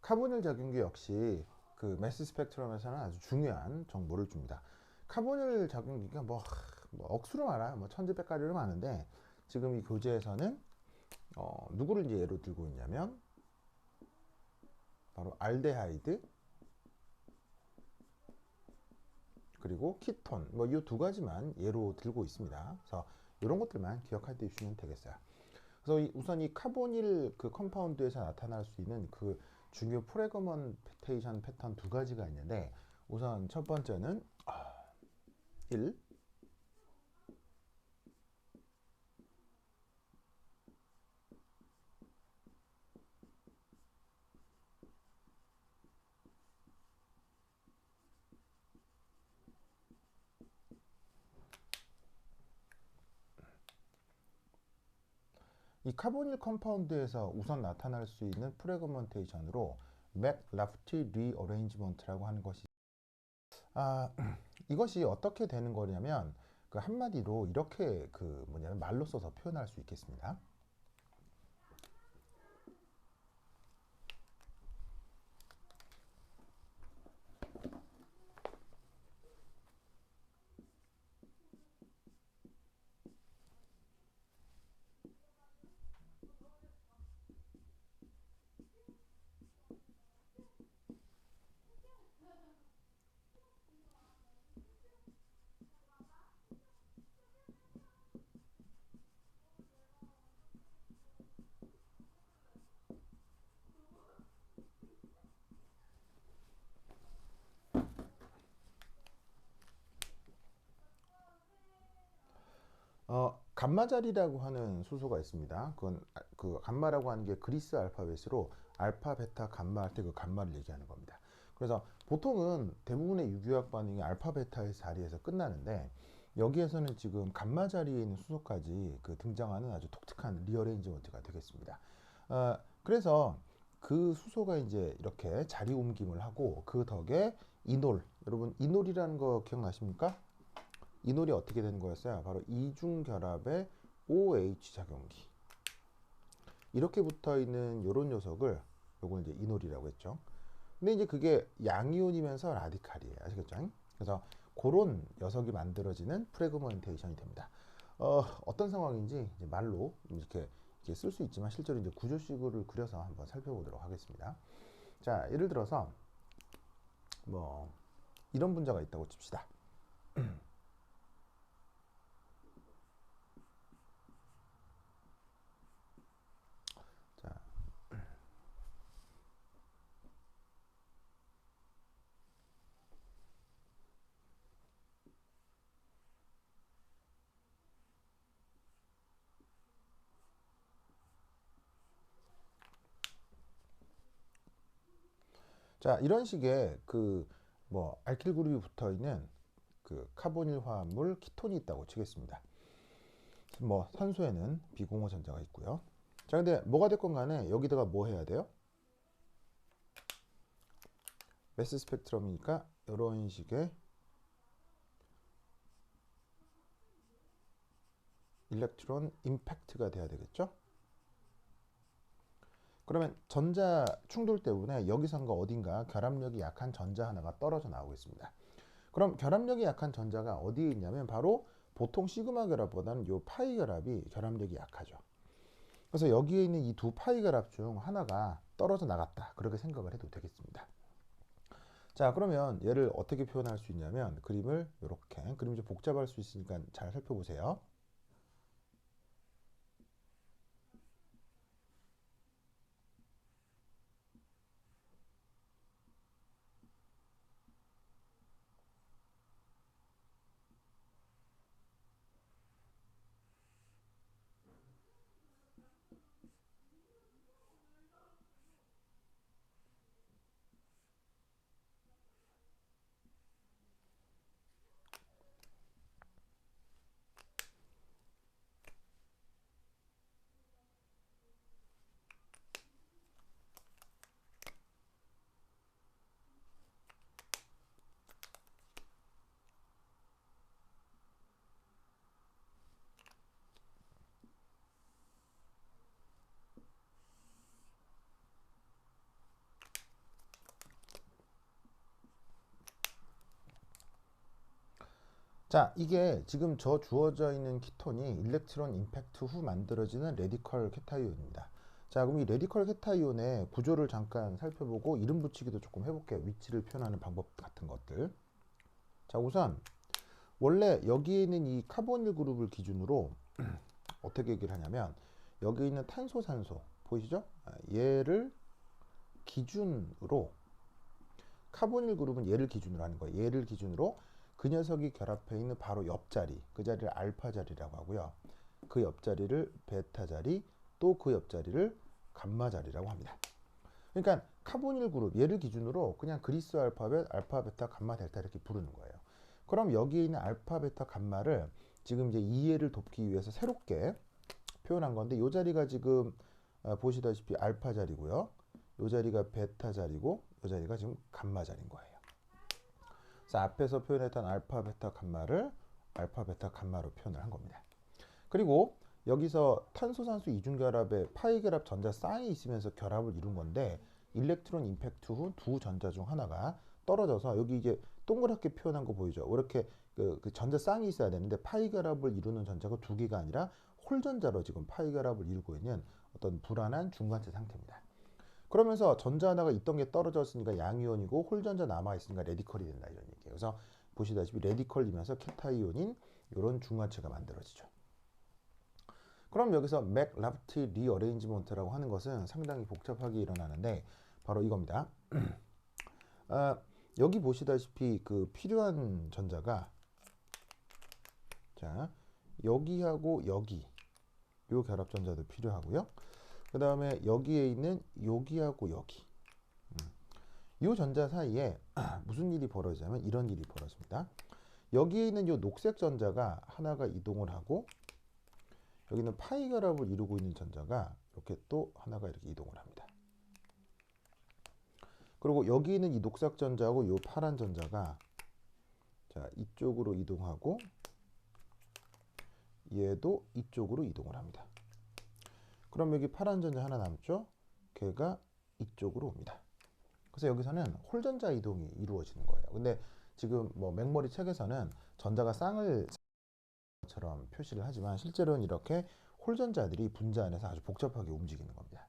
카보닐 작용기 역시 그 매스 스펙트럼에서는 아주 중요한 정보를 줍니다. 카보닐 작용기가 뭐 억수로 많아요. 뭐 천지백가리로 많은데 지금 이 교재에서는 누구를 이제 예로 들고 있냐면 바로 알데하이드 그리고 키톤 뭐 이 두 가지만 예로 들고 있습니다. 그래서 이런 것들만 기억할 때 주시면 되겠어요. 그래서 우선 이 카보닐 그 컴파운드에서 나타날 수 있는 그 중요 프레그먼테이션 패턴 두 가지가 있는데 우선 첫 번째는 1. 이 카보닐 컴파운드에서 우선 나타날 수 있는 프레그먼테이션으로 맥 라프티 리어레인지먼트라고 하는 것이 이것이 어떻게 되는 거냐면 그 한마디로 이렇게 그 뭐냐면 말로 써서 표현할 수 있겠습니다. 감마자리라고 하는 수소가 있습니다. 그건 그 감마라고 하는 게 그리스 알파벳으로 알파, 베타, 감마 할 때 그 감마를 얘기하는 겁니다. 그래서 보통은 대부분의 유기화학 반응이 알파, 베타의 자리에서 끝나는데 여기에서는 지금 감마 자리에 있는 수소까지 그 등장하는 아주 독특한 리어레인지먼트가 되겠습니다. 그래서 그 수소가 이제 이렇게 자리 옮김을 하고 그 덕에 이놀, 여러분 이놀이라는 거 기억나십니까? 이놀이 어떻게 되는 거였어요? 바로 이중결합의 OH 작용기. 이렇게 붙어 있는 이런 녀석을 요걸 이제 이놀이라고 했죠. 근데 이제 그게 양이온이면서 라디칼이에요. 아시겠죠? 그래서 그런 녀석이 만들어지는 프래그먼테이션이 됩니다. 어떤 상황인지 이제 말로 이렇게 쓸 수 있지만 실제로 이제 구조식을 그려서 한번 살펴보도록 하겠습니다. 자, 예를 들어서 뭐 이런 분자가 있다고 칩시다. 자, 자, 이런 식의 그 뭐 알킬 그룹이 붙어 있는 그 카보닐 화합물 키톤이 있다고 치겠습니다. 뭐 산소에는 비공호 전자가 있고요. 자, 근데 뭐가 됐건 간에 여기다가 뭐 해야 돼요? 매스 스펙트럼이니까 이런 식의 일렉트론 임팩트가 돼야 되겠죠? 그러면 전자 충돌 때문에 여기선가 어딘가 결합력이 약한 전자 하나가 떨어져 나오겠습니다. 그럼 결합력이 약한 전자가 어디에 있냐면 바로 보통 시그마 결합보다는 요 파이 결합이 결합력이 약하죠. 그래서 여기에 있는 이 두 파이 결합 중 하나가 떨어져 나갔다. 그렇게 생각을 해도 되겠습니다. 자, 그러면 얘를 어떻게 표현할 수 있냐면 그림을 이렇게 그림 좀 복잡할 수 있으니까 잘 살펴보세요. 자, 이게 지금 저 주어져 있는 키톤이 일렉트론 임팩트 후 만들어지는 레디컬 케타이온입니다. 자, 그럼 이 레디컬 케타이온의 구조를 잠깐 살펴보고 이름 붙이기도 조금 해볼게요. 위치를 표현하는 방법 같은 것들. 자, 우선 원래 여기에 있는 이 카보닐 그룹을 기준으로 어떻게 얘기를 하냐면 여기 있는 탄소, 산소 보이시죠? 얘를 기준으로 카보닐 그룹은 얘를 기준으로 하는 거예요. 얘를 기준으로 그 녀석이 결합해 있는 바로 옆자리, 그 자리를 알파 자리라고 하고요. 그 옆자리를 베타 자리, 또 그 옆자리를 감마 자리라고 합니다. 그러니까 카보닐 그룹 얘를 기준으로 그냥 그리스 알파벳, 알파, 베타, 감마, 델타 이렇게 부르는 거예요. 그럼 여기에 있는 알파, 베타, 감마를 지금 이제 이해를 돕기 위해서 새롭게 표현한 건데 이 자리가 지금 보시다시피 알파 자리고요. 이 자리가 베타 자리고 이 자리가 지금 감마 자리인 거예요. 그래서 앞에서 표현했던 알파, 베타, 감마를 알파, 베타, 감마로 표현을 한 겁니다. 그리고 여기서 탄소, 산소 이중결합에 파이 결합 전자 쌍이 있으면서 결합을 이룬 건데 일렉트론 임팩트 후 두 전자 중 하나가 떨어져서 여기 이제 동그랗게 표현한 거 보이죠? 이렇게 그 전자 쌍이 있어야 되는데 파이 결합을 이루는 전자가 두 개가 아니라 홀 전자로 지금 파이 결합을 이루고 있는 어떤 불안한 중간체 상태입니다. 그러면서 전자 하나가 있던 게 떨어졌으니까 양이온이고 홀 전자 남아 있으니까 레디컬이 된다 이런 얘기예요. 그래서 보시다시피 레디컬이면서 케타이온인 이런 중화체가 만들어지죠. 그럼 여기서 맥라프티 리어레인지먼트라고 하는 것은 상당히 복잡하게 일어나는데 바로 이겁니다. 여기 보시다시피 그 필요한 전자가 자 여기하고 여기 요 결합 전자도 필요하고요. 그 다음에 여기에 있는 여기하고 여기 이 전자 사이에 무슨 일이 벌어지냐면 이런 일이 벌어집니다. 여기에 있는 이 녹색 전자가 하나가 이동을 하고 여기는 파이 결합을 이루고 있는 전자가 이렇게 또 하나가 이렇게 이동을 합니다. 그리고 여기 있는 이 녹색 전자하고 이 파란 전자가 자 이쪽으로 이동하고 얘도 이쪽으로 이동을 합니다. 그럼 여기 파란 전자 하나 남죠? 걔가 이쪽으로 옵니다. 그래서 여기서는 홀전자 이동이 이루어지는 거예요. 근데 지금 뭐 맥머리 책에서는 전자가 쌍을 처럼 표시를 하지만 실제로는 이렇게 홀전자들이 분자 안에서 아주 복잡하게 움직이는 겁니다.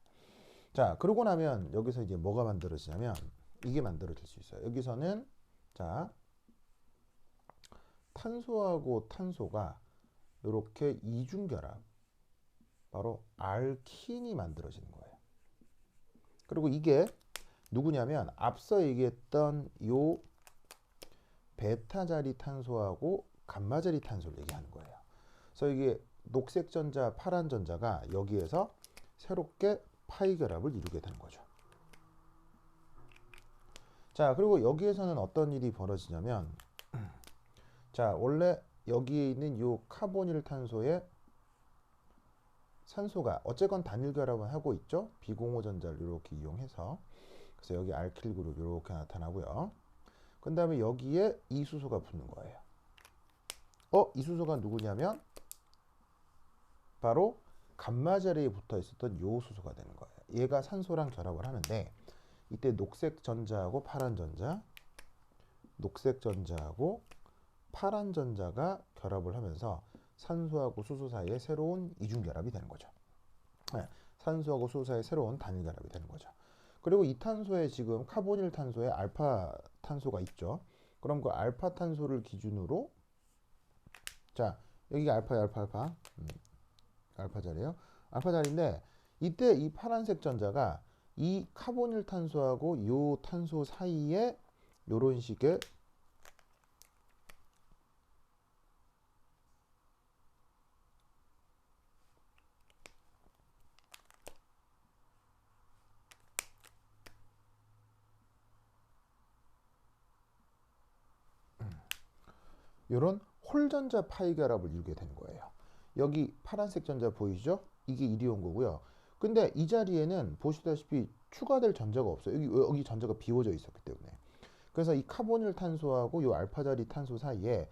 자, 그러고 나면 여기서 이제 뭐가 만들어지냐면 이게 만들어질 수 있어요. 여기서는 자 탄소하고 탄소가 이렇게 이중결합 바로 알킨이 만들어지는 거예요. 그리고 이게 누구냐면 앞서 얘기했던 요 베타 자리 탄소하고 감마 자리 탄소를 얘기하는 거예요. 그래서 이게 녹색 전자, 파란 전자가 여기에서 새롭게 파이 결합을 이루게 되는 거죠. 자, 그리고 여기에서는 어떤 일이 벌어지냐면 자, 원래 여기에 있는 요 카보닐 탄소에 산소가 어쨌건 단일 결합을 하고 있죠. 비공호 전자를 이렇게 이용해서 그래서 여기 알킬 그룹 이렇게 나타나고요. 그 다음에 여기에 이 수소가 붙는 거예요. 이 수소가 누구냐면 바로 감마 자리에 붙어 있었던 요 수소가 되는 거예요. 얘가 산소랑 결합을 하는데 이때 녹색 전자하고 파란 전자, 녹색 전자하고 파란 전자가 결합을 하면서 산소하고 수소 사이에 새로운 이중 결합이 되는 거죠. 네, 산소하고 수소 사이에 새로운 단일 결합이 되는 거죠. 그리고 이 탄소에 지금 카보닐 탄소에 알파 탄소가 있죠. 그럼 그 알파 탄소를 기준으로 자 여기가 알파야 알파 자리예요. 알파 자리인데 이때 이 파란색 전자가 이 카보닐 탄소하고 이 탄소 사이에 이런 식의 이런 홀전자 파이 결합을 이루게 되는 거예요. 여기 파란색 전자 보이시죠? 이게 이리온 거고요. 근데 이 자리에는 보시다시피 추가될 전자가 없어요. 여기 전자가 비워져 있었기 때문에. 그래서 이 카보닐 탄소하고 이 알파 자리 탄소 사이에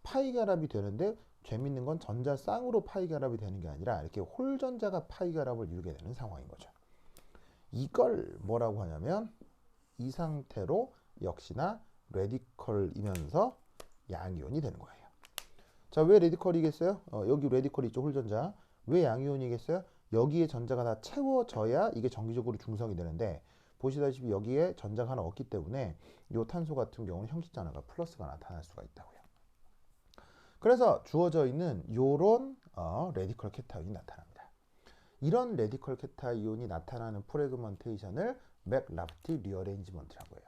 파이 결합이 되는데 재밌는 건 전자 쌍으로 파이 결합이 되는 게 아니라 이렇게 홀전자가 파이 결합을 이루게 되는 상황인 거죠. 이걸 뭐라고 하냐면 이 상태로 역시나 레디컬이면서 양이온이 되는 거예요. 자, 왜 레디컬이겠어요? 여기 레디컬이 있죠, 홀전자. 왜 양이온이겠어요? 여기에 전자가 다 채워져야 이게 정기적으로 중성이 되는데, 보시다시피 여기에 전자가 하나 없기 때문에 이 탄소 같은 경우는 형식전화가 플러스가 나타날 수가 있다고요. 그래서 주어져 있는 요런 레디컬 케타이온이 나타납니다. 이런 레디컬 케타이온이 나타나는 프래그먼테이션을 맥라프티 리어레인지먼트라고 해요.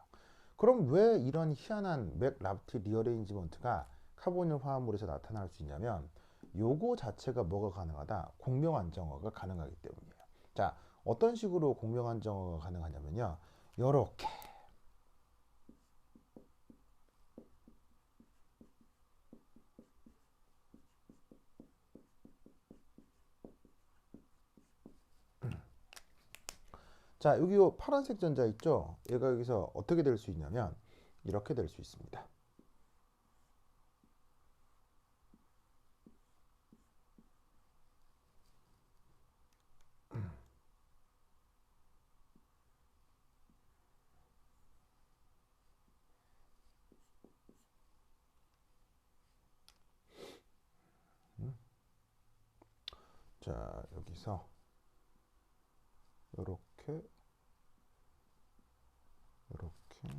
그럼 왜 이런 희한한 맥라프티 리어레인지먼트가 카보닐 화합물에서 나타날 수 있냐면, 요거 자체가 뭐가 가능하다? 공명안정화가 가능하기 때문이에요. 자, 어떤 식으로 공명안정화가 가능하냐면요, 요렇게. 자, 여기 요 파란색 전자 있죠? 얘가 여기서 어떻게 될 수 있냐면 이렇게 될 수 있습니다. 자, 여기서 요렇게 요렇게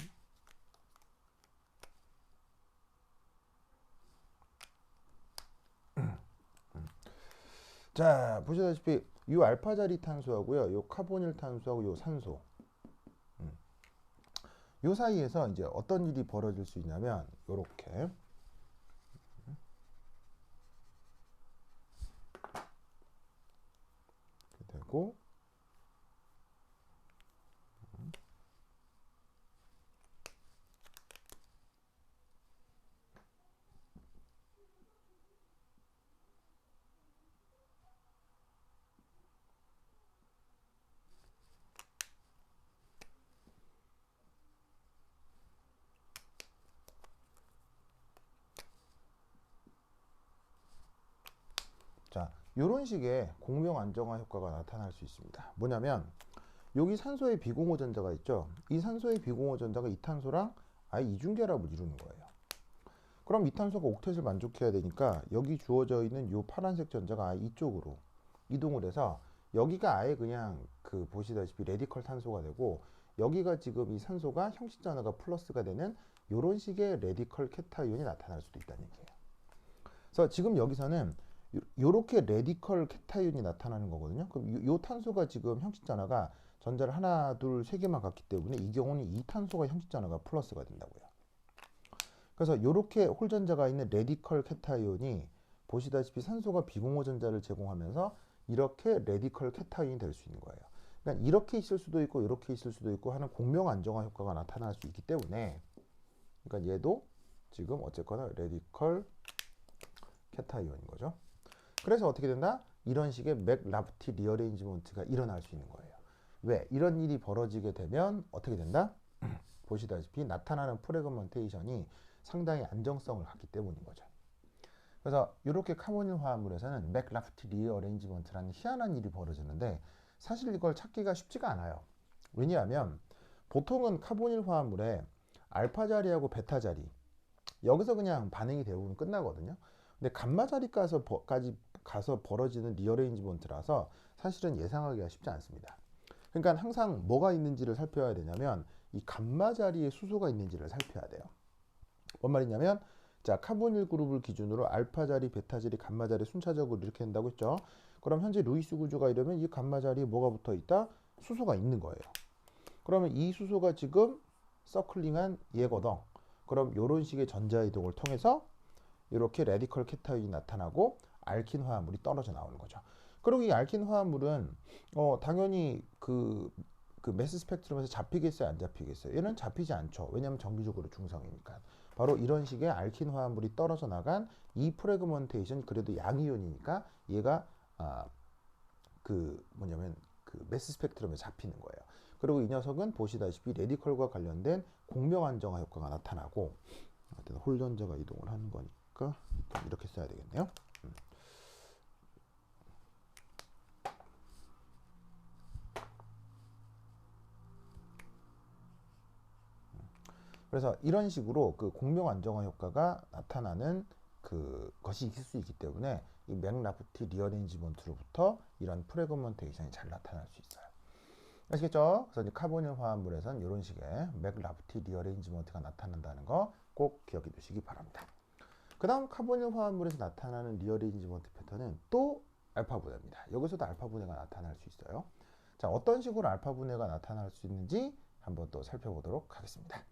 자, 보시다시피 이 알파 자리 탄소하고요, 요 카보닐 탄소하고 요 산소, 요 사이에서 이제 어떤 일이 벌어질 수 있냐면 요렇게 되고, 자, 요런 식의 공명 안정화 효과가 나타날 수 있습니다. 뭐냐면 여기 산소의 비공호 전자가 있죠. 이 산소의 비공호 전자가 이 탄소랑 아예 이중결합을 이루는 거예요. 그럼 이 탄소가 옥텟을 만족해야 되니까 여기 주어져 있는 이 파란색 전자가 아예 이쪽으로 이동을 해서 여기가 아예 그냥 그 보시다시피 레디컬 탄소가 되고, 여기가 지금 이 산소가 형식전화가 플러스가 되는 이런 식의 레디컬 케타이온이 나타날 수도 있다는 얘기예요. 그래서 지금 여기서는 요렇게 레디컬 케타이온이 나타나는 거거든요. 그럼 요 탄소가 지금 형식전화가 전자를 하나, 둘, 세 개만 갖기 때문에 이 경우는 이 탄소가 형식전화가 플러스가 된다고요. 그래서 이렇게 홀전자가 있는 레디컬 케타이온이 보시다시피 산소가 비공호 전자를 제공하면서 이렇게 레디컬 케타이온이 될 수 있는 거예요. 그러니까 이렇게 있을 수도 있고 이렇게 있을 수도 있고 하는 공명 안정화 효과가 나타날 수 있기 때문에, 그러니까 얘도 지금 어쨌거나 레디컬 케타이온인 거죠. 그래서 어떻게 된다? 이런 식의 맥라프티 리어레인지먼트가 일어날 수 있는 거예요. 왜? 이런 일이 벌어지게 되면 어떻게 된다? 보시다시피 나타나는 프래그먼테이션이 상당히 안정성을 갖기 때문인 거죠. 그래서 이렇게 카보닐 화합물에서는 맥라프티 리어레인지먼트라는 희한한 일이 벌어지는데, 사실 이걸 찾기가 쉽지가 않아요. 왜냐하면 보통은 카보닐 화합물에 알파 자리하고 베타 자리, 여기서 그냥 반응이 대부분 끝나거든요. 근데 감마 자리까지 가서 벌어지는 리어레인지먼트라서 사실은 예상하기가 쉽지 않습니다. 그러니까 항상 뭐가 있는지를 살펴야 되냐면 이 감마 자리에 수소가 있는지를 살펴야 돼요. 뭔 말이냐면, 자, 카보닐 그룹을 기준으로 알파 자리, 베타 자리, 감마 자리 순차적으로 이렇게 한다고 했죠. 그럼 현재 루이스 구조가 이러면 이 감마 자리에 뭐가 붙어 있다? 수소가 있는 거예요. 그러면 이 수소가 지금 서클링한 얘거든. 그럼 이런 식의 전자 이동을 통해서 이렇게 레디컬 케타이온이 나타나고 알킨 화합물이 떨어져 나오는 거죠. 그리고 이 알킨 화합물은 당연히 그 매스 스펙트럼에서 잡히겠어요, 안 잡히겠어요? 얘는 잡히지 않죠. 왜냐하면 정기적으로 중성이니까. 바로 이런 식의 알킨 화합물이 떨어져 나간 이 프래그먼테이션, 그래도 양이온이니까 얘가 그 뭐냐면 그 매스 스펙트럼에 잡히는 거예요. 그리고 이 녀석은 보시다시피 레디컬과 관련된 공명 안정화 효과가 나타나고, 홀전자가 이동을 하는 거니까 이렇게 써야 되겠네요. 그래서 이런 식으로 그 공명 안정화 효과가 나타나는 것이 있을 수 있기 때문에 이 맥라프티 리어레인지먼트로부터 이런 프래그먼테이션이 잘 나타날 수 있어요. 아시겠죠? 그래서 이제 카보닐 화합물에서는 이런 식의 맥라프티 리어레인지먼트가 나타난다는 거 꼭 기억해 두시기 바랍니다. 그 다음 카보닐 화합물에서 나타나는 리어레인지먼트 패턴은 또 알파 분해입니다. 여기서도 알파 분해가 나타날 수 있어요. 자, 어떤 식으로 알파 분해가 나타날 수 있는지 한번 또 살펴보도록 하겠습니다.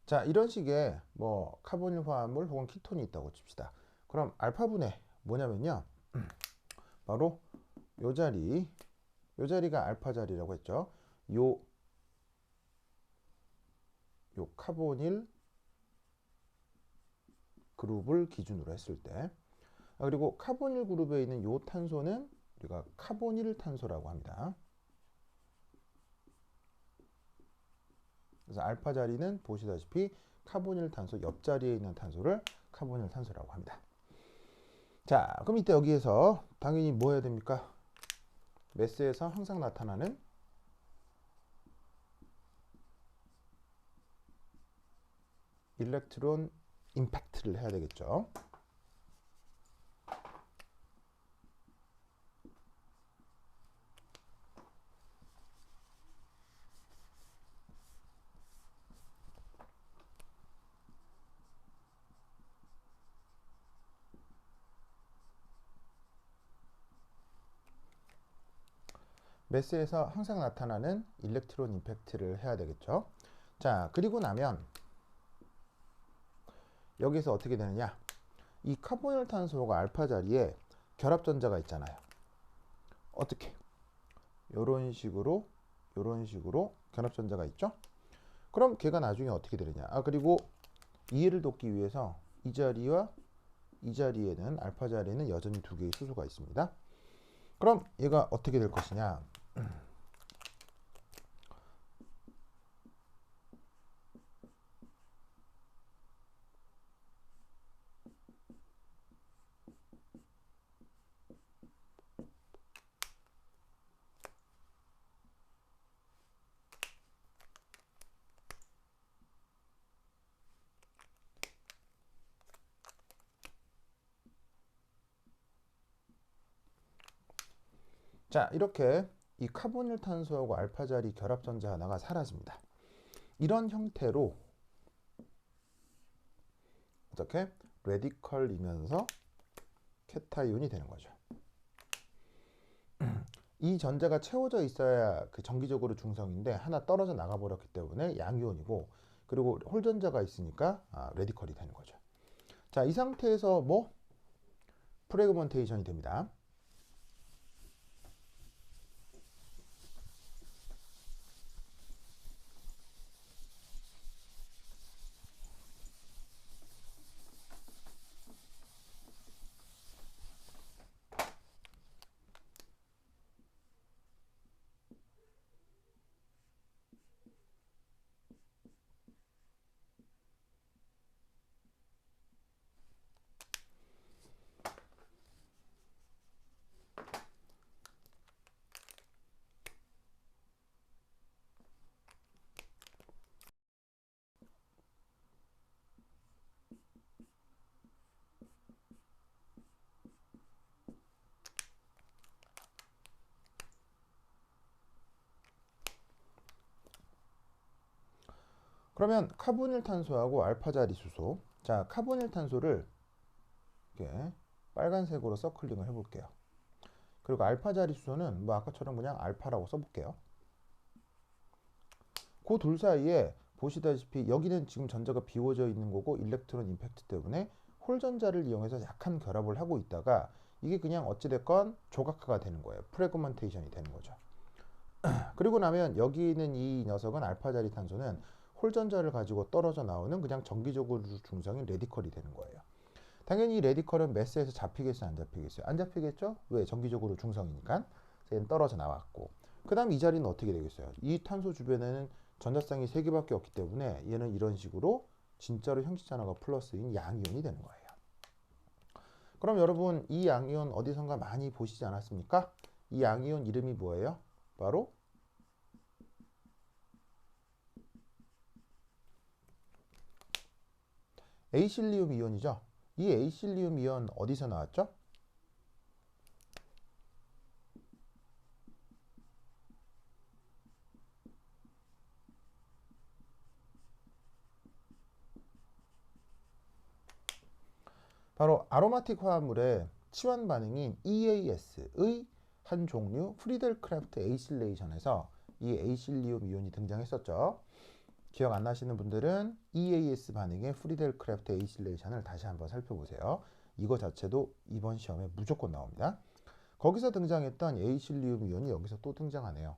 자, 이런 식의 뭐 카보닐 화합물 혹은 키톤이 있다고 칩시다. 그럼 알파 분해 뭐냐면요. 바로 요 자리가 알파 자리라고 했죠. 요 카보닐 그룹을 기준으로 했을 때, 그리고 카보닐 그룹에 있는 요 탄소는 우리가 카보닐 탄소라고 합니다. 그래서 알파 자리는 보시다시피 카보닐 탄소 옆자리에 있는 탄소를 카보닐 탄소라고 합니다. 자, 그럼 이때 여기에서 당연히 뭐 해야 됩니까? 매스에서 항상 나타나는 일렉트론 임팩트를 해야 되겠죠. 매스에서 항상 나타나는 일렉트론 임팩트를 해야 되겠죠. 자, 그리고 나면 여기서 어떻게 되느냐? 이 카보닐 탄소가 알파 자리에 결합전자가 있잖아요. 어떻게? 요런 식으로 결합전자가 있죠? 그럼 걔가 나중에 어떻게 되느냐? 그리고 이해를 돕기 위해서 이 자리와 이 자리에는 알파 자리에는 여전히 두 개의 수소가 있습니다. 그럼 얘가 어떻게 될 것이냐? 자, 이렇게 이 카보닐 탄소하고 알파 자리 결합전자 하나가 사라집니다. 이런 형태로 어떻게? 레디컬이면서 캐타이온이 되는 거죠. 이 전자가 채워져 있어야 그 정기적으로 중성인데 하나 떨어져 나가 버렸기 때문에 양이온이고, 그리고 홀전자가 있으니까 레디컬이 되는 거죠. 자, 이 상태에서 뭐 프래그먼테이션이 됩니다. 그러면 카보닐 탄소하고 알파 자리 수소. 자, 카보닐 탄소를 이렇게 빨간색으로 서클링을 해볼게요. 그리고 알파 자리 수소는 뭐 아까처럼 그냥 알파라고 써볼게요. 그 둘 사이에 보시다시피 여기는 지금 전자가 비워져 있는 거고 일렉트론 임팩트 때문에 홀 전자를 이용해서 약한 결합을 하고 있다가 이게 그냥 어찌됐건 조각화가 되는 거예요. 프래그먼테이션이 되는 거죠. 그리고 나면 여기 있는 이 녀석은 알파 자리 탄소는 홀 전자를 가지고 떨어져 나오는 그냥 정기적으로 중성인 레디컬이 되는 거예요. 당연히 이 레디컬은 매스에서 잡히겠어요, 안 잡히겠어요? 안 잡히겠죠? 왜? 정기적으로 중성이니까. 얘는 떨어져 나왔고. 그 다음 이 자리는 어떻게 되겠어요? 이 탄소 주변에는 전자쌍이 3개밖에 없기 때문에 얘는 이런 식으로 진짜로 형식전화가 플러스인 양이온이 되는 거예요. 그럼 여러분 이 양이온 어디선가 많이 보시지 않았습니까? 이 양이온 이름이 뭐예요? 바로 에이실리움 이온이죠. 이 에이실리움 이온 어디서 나왔죠? 바로 아로마틱 화합물의 치환 반응인 EAS의 한 종류 프리델크래프트 에이실레이션에서 이 에이실리움 이온이 등장했었죠. 기억 안 나시는 분들은 EAS 반응의 프리델크래프트 에이실레이션을 다시 한번 살펴보세요. 이거 자체도 이번 시험에 무조건 나옵니다. 거기서 등장했던 에이실리움 이온이 여기서 또 등장하네요.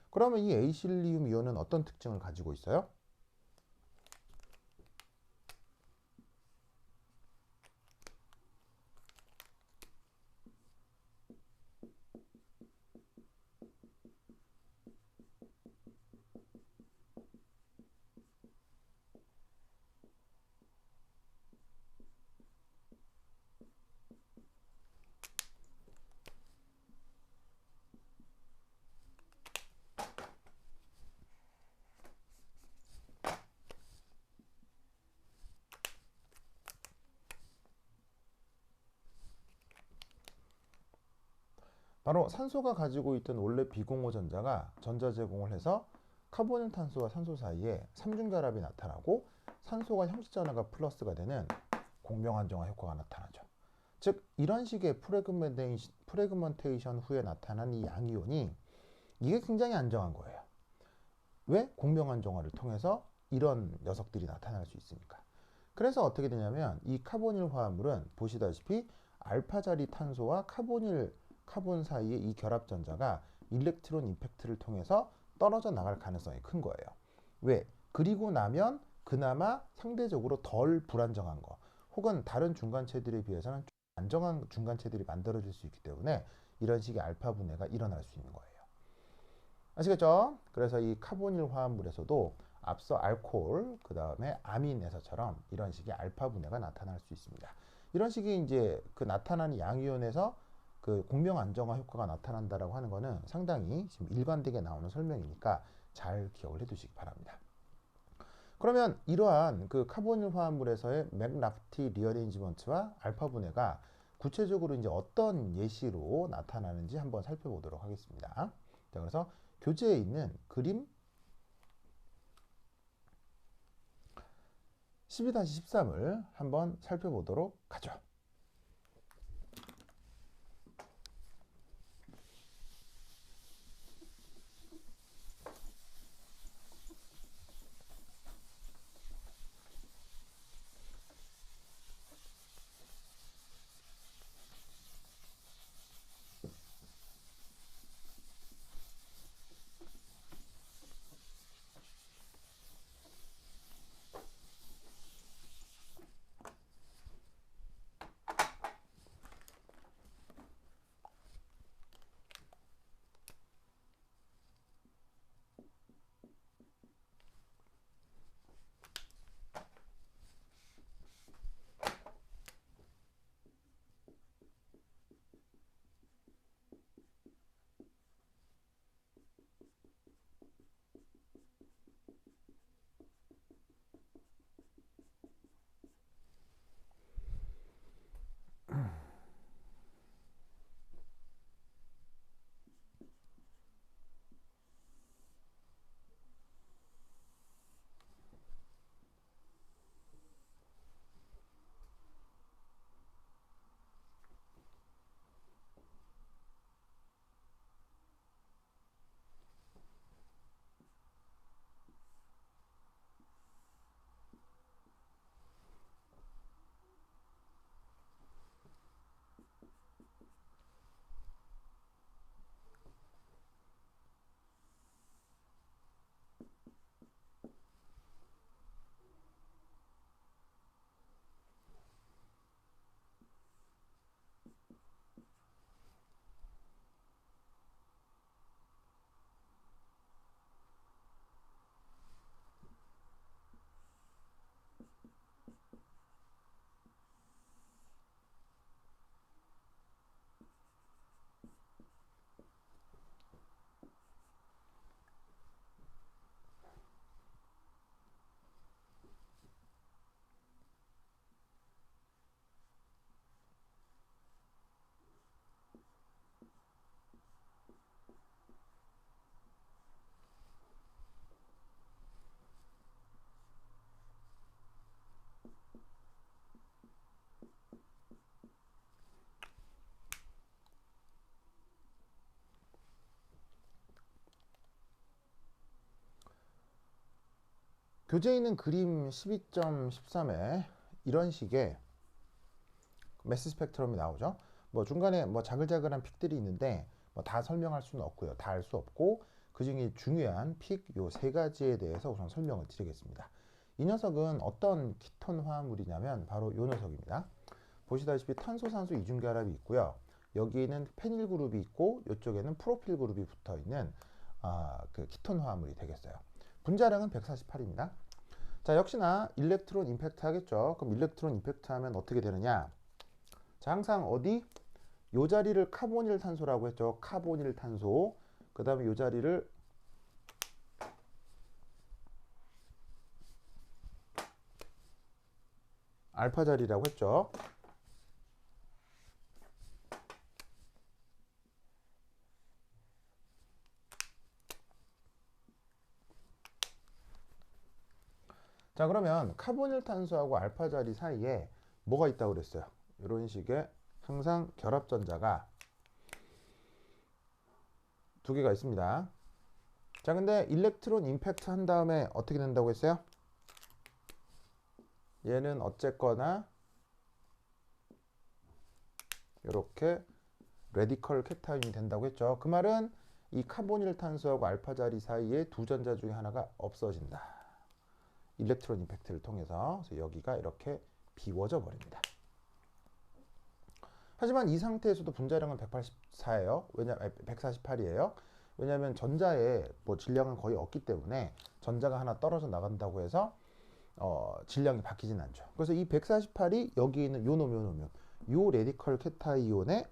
그러면 이 에이실리움 이온은 어떤 특징을 가지고 있어요? 바로 산소가 가지고 있던 원래 비공호 전자가 전자 제공을 해서 카보닐탄소와 산소 사이에 삼중결합이 나타나고 산소가 형식전화가 플러스가 되는 공명안정화 효과가 나타나죠. 즉 이런 식의 프래그먼테이션 후에 나타난 이 양이온이 이게 굉장히 안정한 거예요. 왜? 공명안정화를 통해서 이런 녀석들이 나타날 수 있으니까. 그래서 어떻게 되냐면 이 카보닐 화합물은 보시다시피 알파 자리 탄소와 카본 사이의 이 결합 전자가 일렉트론 임팩트를 통해서 떨어져 나갈 가능성이 큰 거예요. 왜? 그리고 나면 그나마 상대적으로 덜 불안정한 거 혹은 다른 중간체들에 비해서는 좀 안정한 중간체들이 만들어질 수 있기 때문에 이런 식의 알파 분해가 일어날 수 있는 거예요. 아시겠죠? 그래서 이 카보닐 화합물에서도 앞서 알코올, 그 다음에 아민에서처럼 이런 식의 알파 분해가 나타날 수 있습니다. 이런 식의 이제 그 나타나는 양이온에서 그 공명 안정화 효과가 나타난다라고 하는 거는 상당히 지금 일관되게 나오는 설명이니까 잘 기억을 해두시기 바랍니다. 그러면 이러한 그 카보닐 화합물에서의 맥라프티 리어레인지먼트와 알파 분해가 구체적으로 이제 어떤 예시로 나타나는지 한번 살펴보도록 하겠습니다. 자, 그래서 교재에 있는 그림 12-13을 한번 살펴보도록 하죠. 교재에 있는 그림 12.13에 이런 식의 매스 스펙트럼이 나오죠. 뭐 중간에 뭐 자글자글한 픽들이 있는데 뭐 다 설명할 수는 없고요. 다 알 수 없고 그 중에 중요한 픽 요 세 가지에 대해서 우선 설명을 드리겠습니다. 이 녀석은 어떤 키톤 화합물이냐면 바로 이 녀석입니다. 보시다시피 탄소, 산소 이중결합이 있고요. 여기에는 페닐 그룹이 있고 이쪽에는 프로필 그룹이 붙어 있는 그 키톤 화합물이 되겠어요. 분자량은 148입니다. 자, 역시나 일렉트론 임팩트 하겠죠. 그럼 일렉트론 임팩트 하면 어떻게 되느냐? 자, 항상 어디? 요 자리를 카보닐 탄소라고 했죠. 카보닐 탄소. 그 다음에 요 자리를 알파 자리라고 했죠. 자, 그러면 카보닐 탄소하고 알파 자리 사이에 뭐가 있다고 그랬어요? 이런 식의 항상 결합전자가 두 개가 있습니다. 자, 근데 일렉트론 임팩트 한 다음에 어떻게 된다고 했어요? 얘는 어쨌거나 이렇게 레디컬 캡타이온이 된다고 했죠. 그 말은 이 카보닐 탄소하고 알파 자리 사이에 두 전자 중에 하나가 없어진다. 일렉트론 임팩트를 통해서. 그래서 여기가 이렇게 비워져 버립니다. 하지만 이 상태에서도 분자량은 184예요. 148이에요. 왜냐하면 전자의 뭐 질량은 거의 없기 때문에 전자가 하나 떨어져 나간다고 해서 질량이 바뀌진 않죠. 그래서 이 148이 여기 있는 요 놈, 요 레디컬 캡타이온의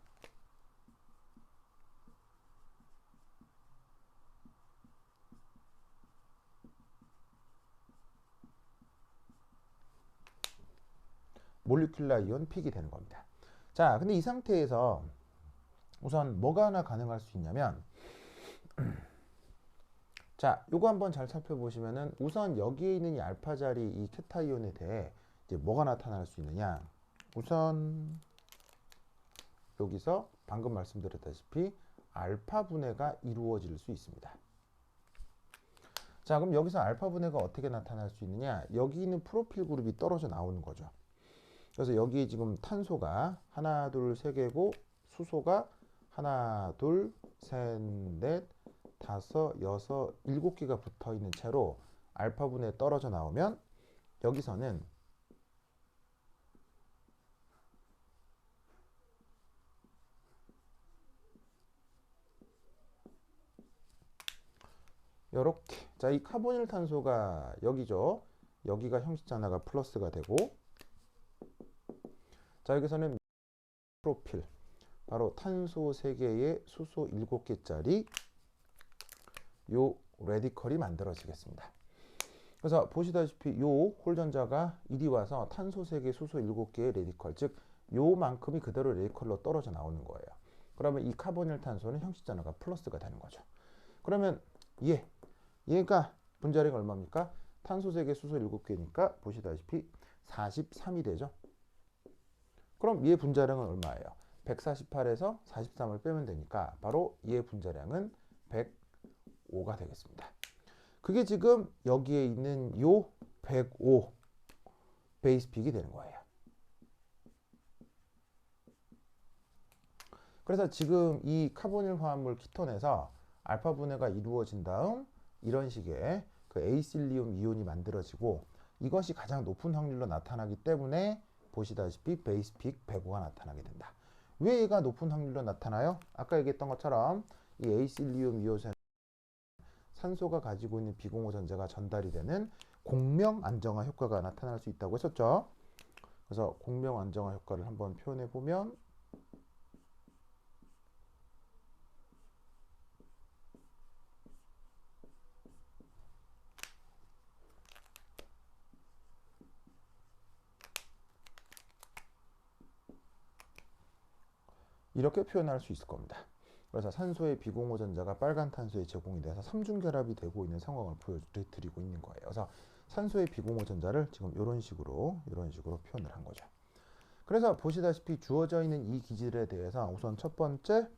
몰리큘라 이온 픽이 되는 겁니다. 자, 근데 이 상태에서 우선 뭐가 하나 가능할 수 있냐면 자, 요거 한번 잘 살펴보시면은 우선 여기에 있는 이 알파 자리 이 캡타이온에 대해 이제 뭐가 나타날 수 있느냐? 우선 여기서 방금 말씀드렸다시피 알파 분해가 이루어질 수 있습니다. 자, 그럼 여기서 알파 분해가 어떻게 나타날 수 있느냐? 여기 있는 프로필 그룹이 떨어져 나오는 거죠. 그래서 여기 지금 탄소가 하나, 둘, 세 개고 수소가 하나, 둘, 셋, 넷, 다섯, 여섯, 일곱 개가 붙어 있는 채로 알파 분해 떨어져 나오면 여기서는 이렇게 자, 이 카보닐 탄소가 여기죠. 여기가 형식전화가 플러스가 되고 자, 여기서는 프로필 바로 탄소 3개에 수소 7개짜리 요 레디컬이 만들어지겠습니다. 그래서 보시다시피 요 홀전자가 이리 와서 탄소 3개, 수소 7개의 레디컬, 즉 요만큼이 그대로 레디컬로 떨어져 나오는 거예요. 그러면 이 카보닐 탄소는 형식전화가 플러스가 되는 거죠. 그러면 얘가 분자량이 얼마입니까? 탄소 3개, 수소 7개니까 보시다시피 43이 되죠. 그럼 얘 분자량은 얼마예요? 148에서 43을 빼면 되니까 바로 얘 분자량은 105가 되겠습니다. 그게 지금 여기에 있는 요 105 베이스픽이 되는 거예요. 그래서 지금 이 카보닐 화합물 키톤에서 알파 분해가 이루어진 다음 이런 식의 그 에이실리움 이온이 만들어지고 이것이 가장 높은 확률로 나타나기 때문에 보시다시피 베이스픽 105가 나타나게 된다. 왜 얘가 높은 확률로 나타나요? 아까 얘기했던 것처럼 이 에이실리움 이온은 산소가 가지고 있는 비공호 전자가 전달이 되는 공명 안정화 효과가 나타날 수 있다고 했었죠. 그래서 공명 안정화 효과를 한번 표현해 보면 이렇게 표현할 수 있을 겁니다. 그래서 산소의 비공호 전자가 빨간 탄소에 제공이 돼서 삼중결합이 되고 있는 상황을 보여드리고 있는 거예요. 그래서 산소의 비공호 전자를 지금 이런 식으로 표현을 한 거죠. 그래서 보시다시피 주어져 있는 이 기질에 대해서 우선 첫 번째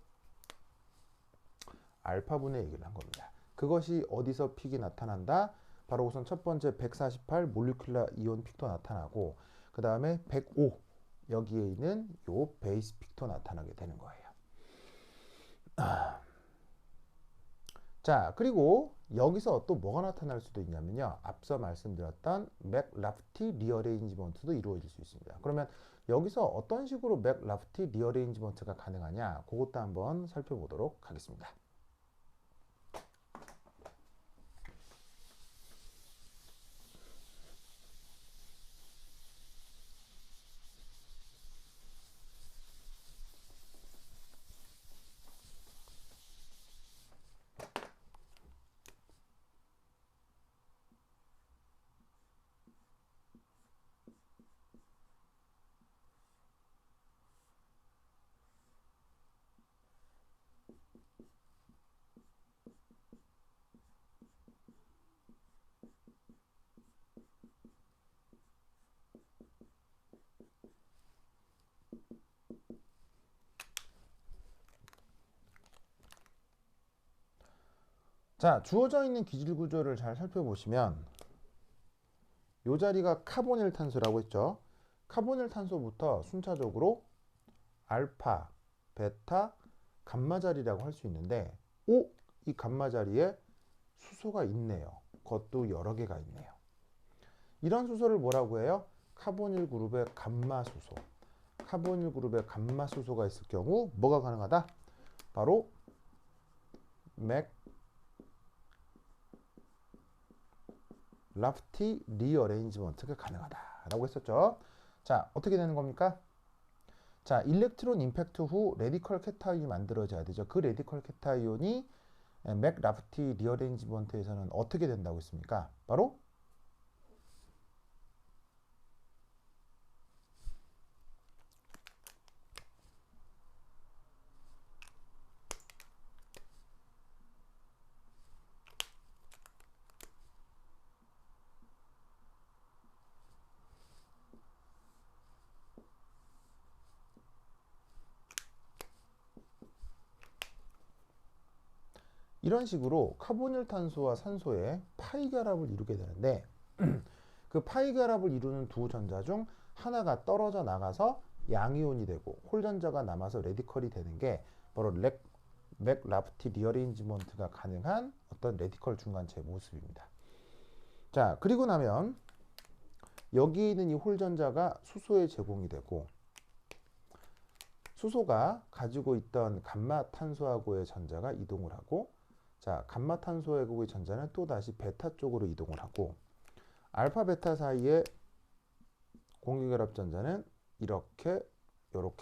알파 분해 얘기를 한 겁니다. 그것이 어디서 픽이 나타난다? 바로 우선 첫 번째 148 몰리큘러 이온 픽도 나타나고, 그 다음에 105 여기에 있는 요 베이스 픽도 나타나게 되는 거예요. 자, 그리고 여기서 또 뭐가 나타날 수도 있냐면요, 앞서 말씀드렸던 맥라프티 리어레인지먼트도 이루어질 수 있습니다. 그러면 여기서 어떤 식으로 맥라프티 리어레인지먼트가 가능하냐, 그것도 한번 살펴보도록 하겠습니다. 자, 주어져 있는 기질 구조를 잘 살펴보시면 이 자리가 카보닐 탄소라고 했죠. 카보닐 탄소부터 순차적으로 알파, 베타, 감마 자리라고 할 수 있는데, 이 감마 자리에 수소가 있네요. 그것도 여러 개가 있네요. 이런 수소를 뭐라고 해요? 카보닐 그룹의 감마 수소. 카보닐 그룹의 감마 수소가 있을 경우 뭐가 가능하다? 바로 맥라프티 리어레인지먼트가 가능하다라고 했었죠. 자, 어떻게 되는 겁니까? 자, 일렉트론 임팩트 후 레디컬 캣아이온이 만들어져야 되죠. 그 레디컬 캣아이온이 맥라프티 리어레인지먼트에서는 어떻게 된다고 했습니까? 바로 이런 식으로 카보닐 탄소와 산소의 파이 결합을 이루게 되는데, 그 파이 결합을 이루는 두 전자 중 하나가 떨어져 나가서 양이온이 되고 홀전자가 남아서 레디컬이 되는 게 바로 맥라프티 리어레인지먼트가 가능한 어떤 레디컬 중간체의 모습입니다. 자, 그리고 나면 여기 있는 이 홀전자가 수소에 제공이 되고, 수소가 가지고 있던 감마탄소하고의 전자가 이동을 하고, 자, 감마탄소하고의 전자는 또다시 베타 쪽으로 이동을 하고, 알파 베타 사이의 공유결합 전자는 이렇게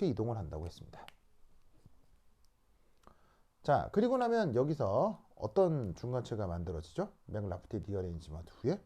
이동을 한다고 했습니다. 자, 그리고 나면 여기서 어떤 중간체가 만들어지죠? 맥라프티 리어레인지먼트 후에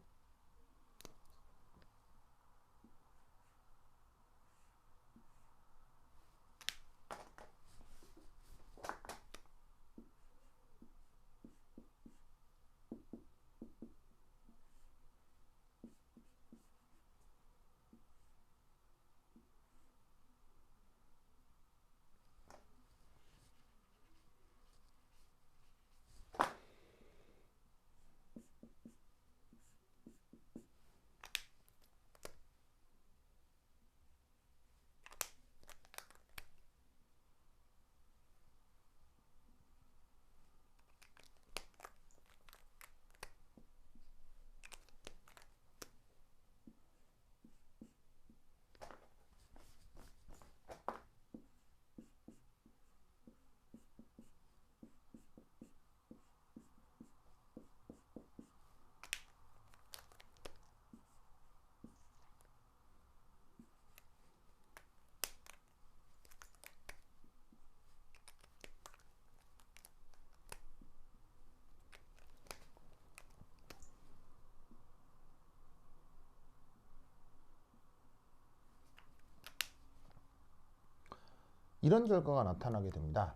이런 결과가 나타나게 됩니다.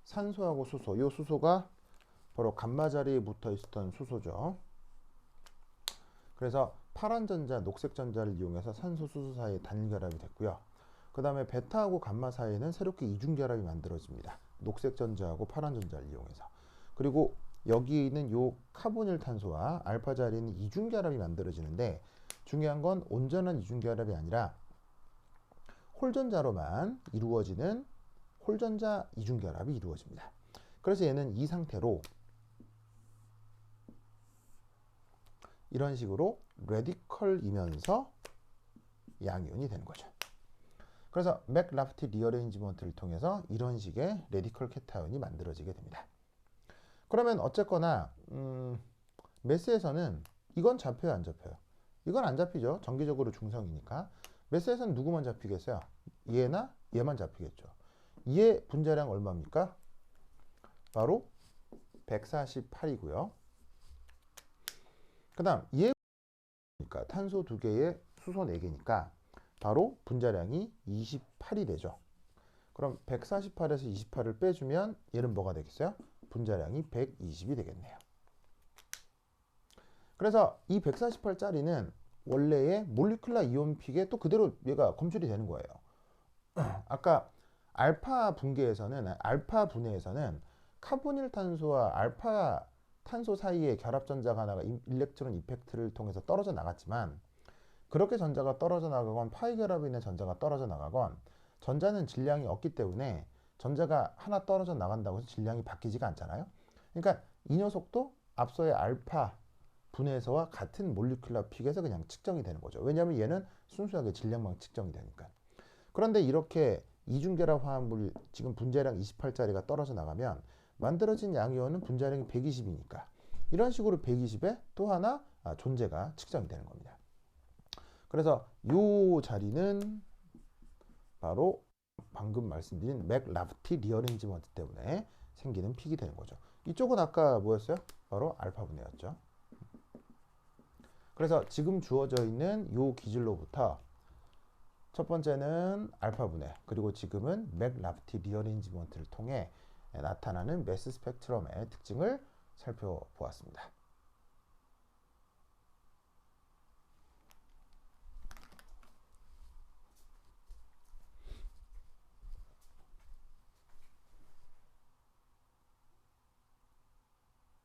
산소하고 수소, 이 수소가 바로 감마 자리에 붙어 있었던 수소죠. 그래서 파란 전자, 녹색 전자를 이용해서 산소, 수소 사이에 단결합이 됐고요. 그 다음에 베타하고 감마 사이에는 새롭게 이중결합이 만들어집니다. 녹색 전자하고 파란 전자를 이용해서. 그리고 여기 있는 요 카보닐 탄소와 알파 자리는 이중결합이 만들어지는데 중요한 건 온전한 이중결합이 아니라 홀전자로만 이루어지는 홀전자 이중결합이 이루어집니다. 그래서 얘는 이 상태로 이런 식으로 레디컬이면서 양이온이 되는 거죠. 그래서 맥라프티 리어레인지먼트를 통해서 이런 식의 레디컬 케타이온이 만들어지게 됩니다. 그러면 어쨌거나 메스에서는 이건 잡혀요, 안 잡혀요? 이건 안 잡히죠. 정기적으로 중성이니까. 메스에서는 누구만 잡히겠어요? 얘나 얘만 잡히겠죠. 얘 분자량 얼마입니까? 바로 148이고요. 그 다음 얘 탄소 2개에 수소 4개니까 바로 분자량이 28이 되죠. 그럼 148에서 28을 빼주면 얘는 뭐가 되겠어요? 분자량이 120이 되겠네요. 그래서 이 148짜리는 원래의 몰리큘라 이온 픽에 또 그대로 얘가 검출이 되는 거예요. 아까 알파 분계에서는 알파 분해에서는 카보닐 탄소와 알파 탄소 사이의 결합 전자가 하나가 일렉트론 이펙트를 통해서 떨어져 나갔지만 그렇게 전자가 떨어져 나가건 파이 결합에 있는 전자가 떨어져 나가건 전자는 질량이 없기 때문에 전자가 하나 떨어져 나간다고 해서 질량이 바뀌지가 않잖아요. 그러니까 이 녀석도 앞서의 알파 분해에서와 같은 몰리큘라 픽에서 그냥 측정이 되는 거죠. 왜냐하면 얘는 순수하게 질량만 측정이 되니까. 그런데 이렇게 이중결합 화합물 지금 분자량 28짜리가 떨어져 나가면 만들어진 양이온은 분자량이 120이니까 이런 식으로 120에 또 하나 존재가 측정이 되는 겁니다. 그래서 이 자리는 바로 방금 말씀드린 맥라프티 리어레인지먼트 때문에 생기는 픽이 되는 거죠. 이쪽은 아까 뭐였어요? 바로 알파 분해였죠. 그래서 지금 주어져 있는 이 기질로부터 첫 번째는 알파 분해, 그리고 지금은 맥라프티 리어레인지먼트를 통해 나타나는 매스 스펙트럼의 특징을 살펴보았습니다.